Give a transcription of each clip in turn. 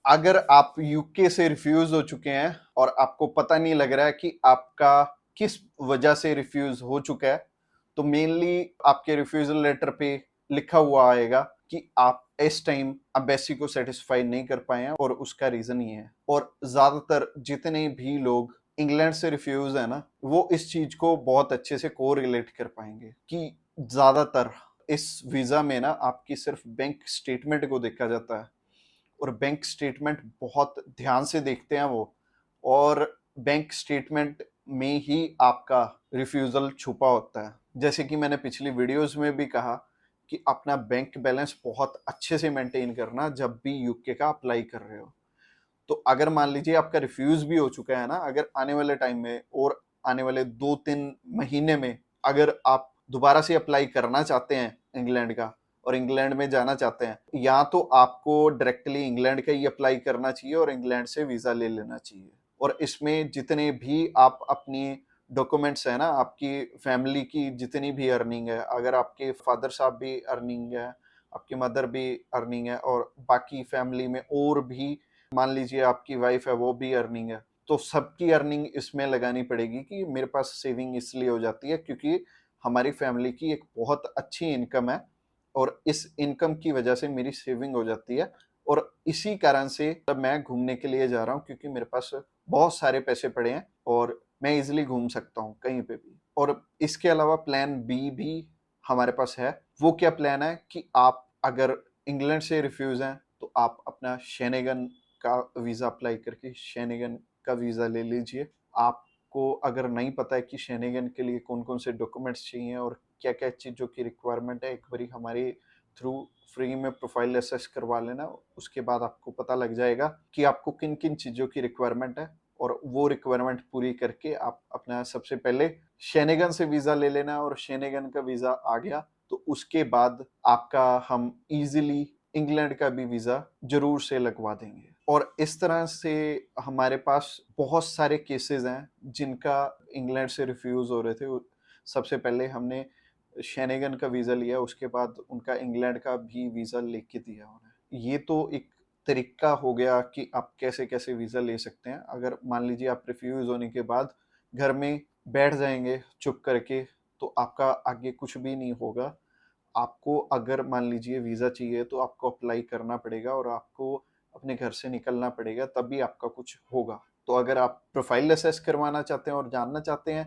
अगर आप यूके से रिफ्यूज हो चुके हैं और आपको पता नहीं लग रहा है कि आपका किस वजह से रिफ्यूज हो चुका है, तो मेनली आपके रिफ्यूजल लेटर पे लिखा हुआ आएगा कि आप इस टाइम एम्बेसी को सेटिस्फाई नहीं कर पाए हैं और उसका रीजन ये है। और ज्यादातर जितने भी लोग इंग्लैंड से रिफ्यूज है ना, वो इस चीज को बहुत अच्छे से को रिलेट कर पाएंगे कि ज्यादातर इस वीजा में ना आपकी सिर्फ बैंक स्टेटमेंट को देखा जाता है और बैंक स्टेटमेंट बहुत ध्यान से देखते हैं वो, और बैंक स्टेटमेंट में ही आपका रिफ्यूजल छुपा होता है। जैसे कि मैंने पिछली वीडियोस में भी कहा कि अपना बैंक बैलेंस बहुत अच्छे से मेंटेन करना जब भी यूके का अप्लाई कर रहे हो। तो अगर मान लीजिए आपका रिफ्यूज भी हो चुका है ना, अगर आने वाले टाइम में और आने वाले 2-3 महीने में अगर आप दोबारा से अप्लाई करना चाहते हैं इंग्लैंड का और इंग्लैंड में जाना चाहते हैं, या तो आपको डायरेक्टली इंग्लैंड का ही अप्लाई करना चाहिए और इंग्लैंड से वीजा ले लेना चाहिए। और इसमें जितने भी आप अपनी डॉक्यूमेंट्स है ना, आपकी फैमिली की जितनी भी अर्निंग है, अगर आपके फादर साहब भी अर्निंग है, आपकी मदर भी अर्निंग है और बाकी फैमिली में और भी मान लीजिए आपकी वाइफ है वो भी अर्निंग है, तो सबकी अर्निंग इसमें लगानी पड़ेगी कि मेरे पास सेविंग इसलिए हो जाती है क्योंकि हमारी फैमिली की एक बहुत अच्छी इनकम है और इस इनकम की वजह से मेरी सेविंग हो जाती है। और इसी कारण से जब मैं घूमने के लिए जा रहा हूँ क्योंकि मेरे पास बहुत सारे पैसे पड़े हैं और मैं इजिली घूम सकता हूँ कहीं पे भी। और इसके अलावा प्लान बी भी हमारे पास है। वो क्या प्लान है कि आप अगर इंग्लैंड से रिफ्यूज हैं तो आप अपना शेनेगन का वीज़ा अप्लाई करके शेनेगन का वीज़ा ले लीजिए। आपको अगर नहीं पता है कि शेनेगन के लिए कौन कौन से डॉक्यूमेंट्स चाहिए और क्या क्या चीज़ों की रिक्वायरमेंट है, एक बारी हमारे थ्रू फ्री में प्रोफाइल असेस करवा लेना। उसके बाद आपको पता लग जाएगा कि आपको किन किन चीज़ों की रिक्वायरमेंट है और वो रिक्वायरमेंट पूरी करके आप अपना सबसे पहले शेनेगन से वीज़ा ले लेना। और शेनेगन का वीज़ा आ गया तो उसके बाद आपका हम इजीली इंग्लैंड का भी वीज़ा जरूर से लगवा देंगे। और इस तरह से हमारे पास बहुत सारे केसेस हैं जिनका इंग्लैंड से रिफ्यूज़ हो रहे थे। सबसे पहले हमने शेनेगन का वीज़ा लिया, उसके बाद उनका इंग्लैंड का भी वीज़ा लेके दिया उन्हें। ये तो एक तरीका हो गया कि आप कैसे कैसे वीज़ा ले सकते हैं। अगर मान लीजिए आप रिफ्यूज़ होने के बाद घर में बैठ जाएंगे चुप करके तो आपका आगे कुछ भी नहीं होगा। आपको अगर मान लीजिए वीज़ा चाहिए तो आपको अप्लाई करना पड़ेगा और आपको अपने घर से निकलना पड़ेगा, तभी आपका कुछ होगा। तो अगर आप प्रोफाइल असेस करवाना चाहते हैं और जानना चाहते हैं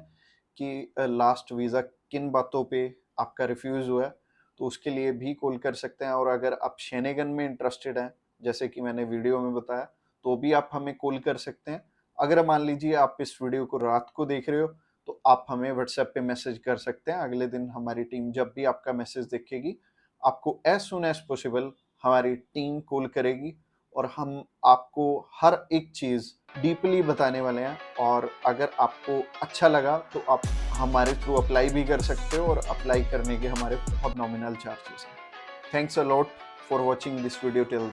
कि लास्ट वीज़ा किन बातों पे आपका रिफ्यूज़ हुआ है, तो उसके लिए भी कॉल कर सकते हैं। और अगर आप शेनेगन में इंटरेस्टेड हैं, जैसे कि मैंने वीडियो में बताया, तो भी आप हमें कॉल कर सकते हैं। अगर मान लीजिए आप इस वीडियो को रात को देख रहे हो तो आप हमें व्हाट्सएप पे मैसेज कर सकते हैं। अगले दिन हमारी टीम जब भी आपका मैसेज देखेगी, आपको एज सुन एज पॉसिबल हमारी टीम कॉल करेगी और हम आपको हर एक चीज़ डीपली बताने वाले हैं। और अगर आपको अच्छा लगा तो आप हमारे थ्रू अप्लाई भी कर सकते हो और अप्लाई करने के हमारे बहुत नॉमिनल चार्जेस हैं। Thanks a lot for watching this video till